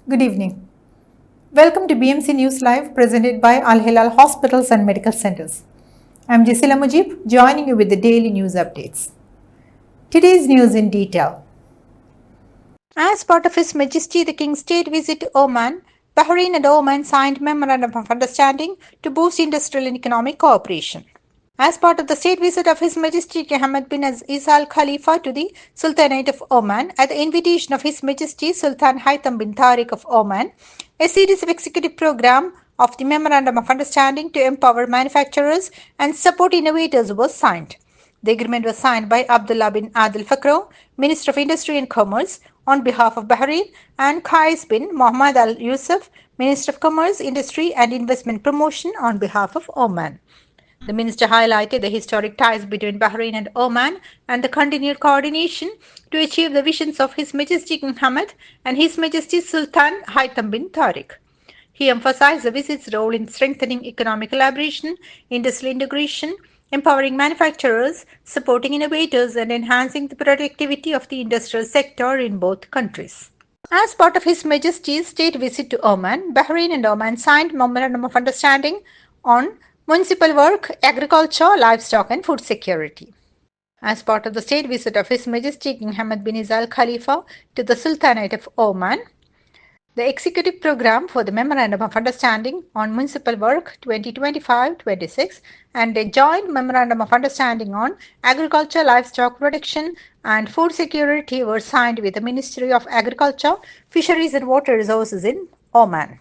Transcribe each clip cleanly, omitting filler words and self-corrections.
Good evening. Welcome to BMC News Live presented by Al Hilal Hospitals and Medical Centers. I'm Jisila Mujib, joining you with the daily news updates. Today's news in detail. As part of His Majesty the King's state visit to Oman, Bahrain and Oman signed Memorandum of Understanding to boost industrial and economic cooperation. As part of the state visit of His Majesty King Hamad bin Isa Al Khalifa to the Sultanate of Oman, at the invitation of His Majesty Sultan Haitham bin Tariq of Oman, a series of executive program of the Memorandum of Understanding to empower manufacturers and support innovators was signed. The agreement was signed by Abdullah bin Adil Fakro, Minister of Industry and Commerce, on behalf of Bahrain, and Qais bin Mohammed Al Yusuf, Minister of Commerce, Industry and Investment Promotion, on behalf of Oman. The minister highlighted the historic ties between Bahrain and Oman and the continued coordination to achieve the visions of His Majesty King Hamad and His Majesty Sultan Haitham bin Tariq. He emphasized the visit's role in strengthening economic collaboration, industrial integration, empowering manufacturers, supporting innovators, and enhancing the productivity of the industrial sector in both countries. As part of His Majesty's state visit to Oman, Bahrain and Oman signed Memorandum of Understanding on municipal work, agriculture, livestock, and food security. As part of the state visit of His Majesty King Hamad bin Isa Al Khalifa to the Sultanate of Oman, the executive program for the Memorandum of Understanding on Municipal Work 2025-26 and a joint Memorandum of Understanding on Agriculture, Livestock Protection, and Food Security were signed with the Ministry of Agriculture, Fisheries and Water Resources in Oman.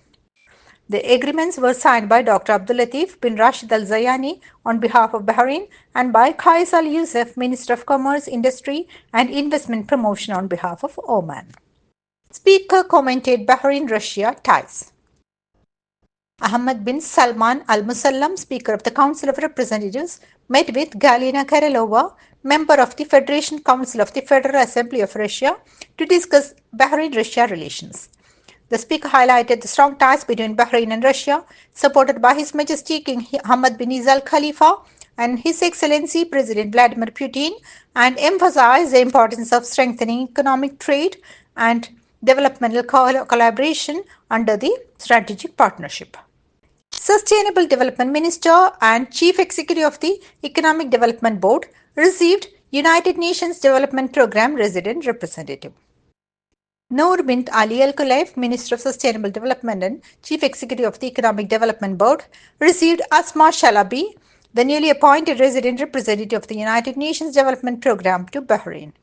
The agreements were signed by Dr. Abdul Latif bin Rashid Al Zayani on behalf of Bahrain and by Qais Al Yusuf, Minister of Commerce, Industry and Investment Promotion on behalf of Oman. Speaker commented Bahrain-Russia ties. Ahmad bin Salman Al Musallam, Speaker of the Council of Representatives, met with Galina Karelova, member of the Federation Council of the Federal Assembly of Russia, to discuss Bahrain-Russia relations. The speaker highlighted the strong ties between Bahrain and Russia, supported by His Majesty King Hamad bin Isa Al Khalifa and His Excellency President Vladimir Putin, and emphasized the importance of strengthening economic trade and developmental collaboration under the strategic partnership. Sustainable Development Minister and Chief Executive of the Economic Development Board received United Nations Development Programme Resident Representative. Noor bint Ali Al Khulaif, Minister of Sustainable Development and Chief Executive of the Economic Development Board, received Asma Shalabi, the newly appointed Resident Representative of the United Nations Development Programme to Bahrain.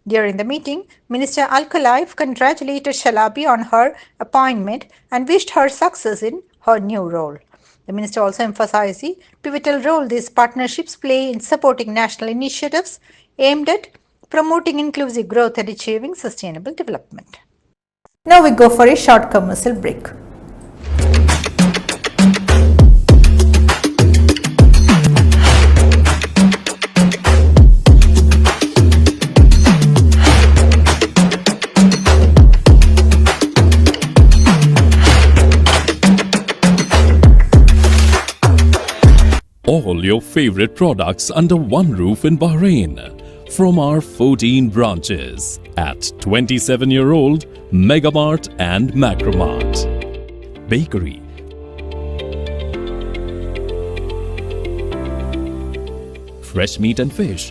During the meeting, Minister Al Khulaif congratulated Shalabi on her appointment and wished her success in her new role. The minister also emphasized the pivotal role these partnerships play in supporting national initiatives aimed at promoting inclusive growth and achieving sustainable development. Now we go for a short commercial break. All your favorite products under one roof in Bahrain from our 14 branches at 27-year-old Megamart and Macromart. Bakery, fresh meat and fish,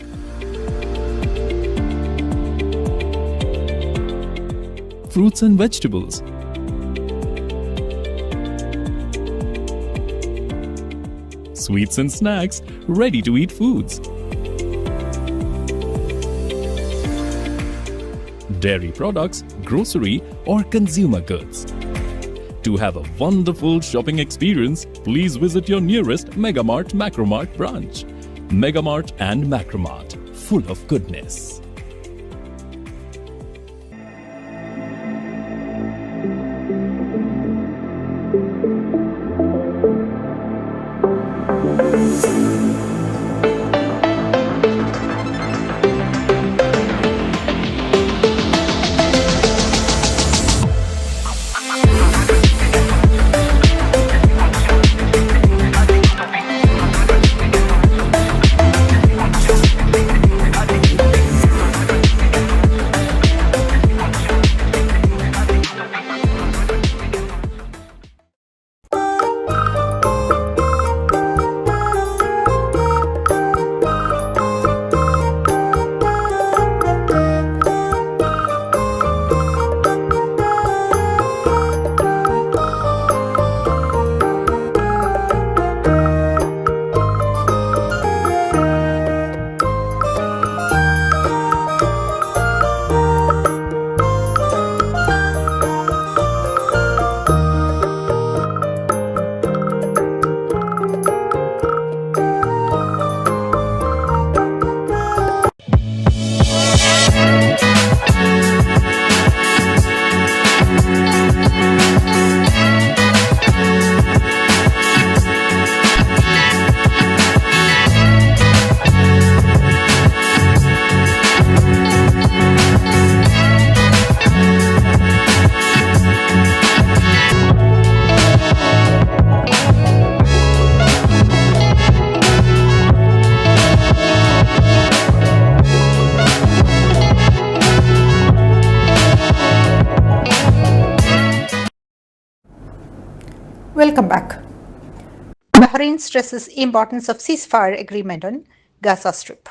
fruits and vegetables, sweets and snacks, ready-to-eat foods, dairy products, grocery or consumer goods. To have a wonderful shopping experience, please visit your nearest Megamart Macromart branch. Megamart and Macromart, full of goodness. Welcome back. Bahrain stresses importance of ceasefire agreement on Gaza Strip.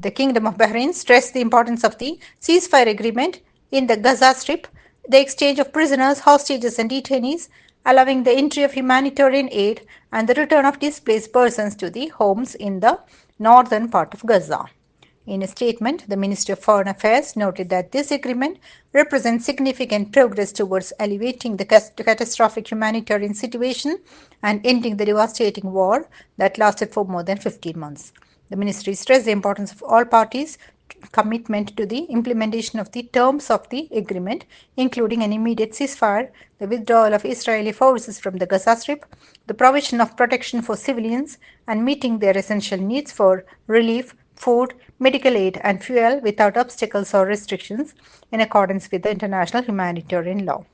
The Kingdom of Bahrain stressed the importance of the ceasefire agreement in the Gaza Strip, the exchange of prisoners, hostages and detainees, allowing the entry of humanitarian aid and the return of displaced persons to the homes in the northern part of Gaza. In a statement, the Ministry of Foreign Affairs noted that this agreement represents significant progress towards alleviating the catastrophic humanitarian situation and ending the devastating war that lasted for more than 15 months. The ministry stressed the importance of all parties' commitment to the implementation of the terms of the agreement, including an immediate ceasefire, the withdrawal of Israeli forces from the Gaza Strip, the provision of protection for civilians, and meeting their essential needs for relief, food, medical aid, and fuel without obstacles or restrictions in accordance with the international humanitarian law.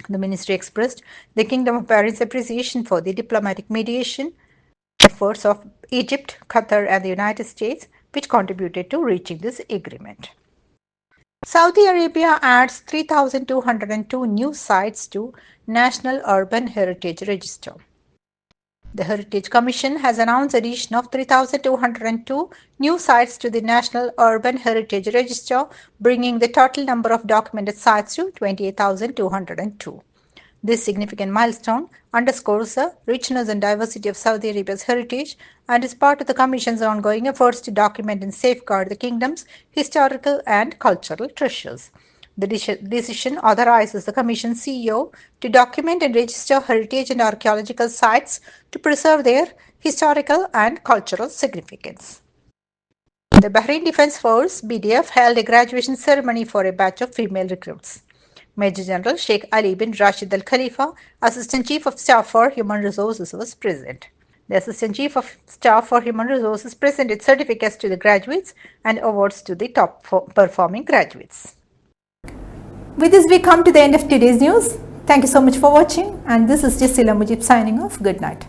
The ministry expressed the Kingdom of Bahrain's appreciation for the diplomatic mediation efforts of Egypt, Qatar, and the United States, which contributed to reaching this agreement. Saudi Arabia adds 3,202 new sites to National Urban Heritage Register. The Heritage Commission has announced the addition of 3,202 new sites to the National Urban Heritage Register, bringing the total number of documented sites to 28,202. This significant milestone underscores the richness and diversity of Saudi Arabia's heritage and is part of the Commission's ongoing efforts to document and safeguard the kingdom's historical and cultural treasures. The decision authorizes the Commission's CEO to document and register heritage and archaeological sites to preserve their historical and cultural significance. The Bahrain Defense Force (BDF) held a graduation ceremony for a batch of female recruits. Major General Sheikh Ali bin Rashid Al Khalifa, Assistant Chief of Staff for Human Resources, was present. The Assistant Chief of Staff for Human Resources presented certificates to the graduates and awards to the top performing graduates. With this, we come to the end of today's news. Thank you so much for watching, and this is Jasila Mujib signing off. Good night.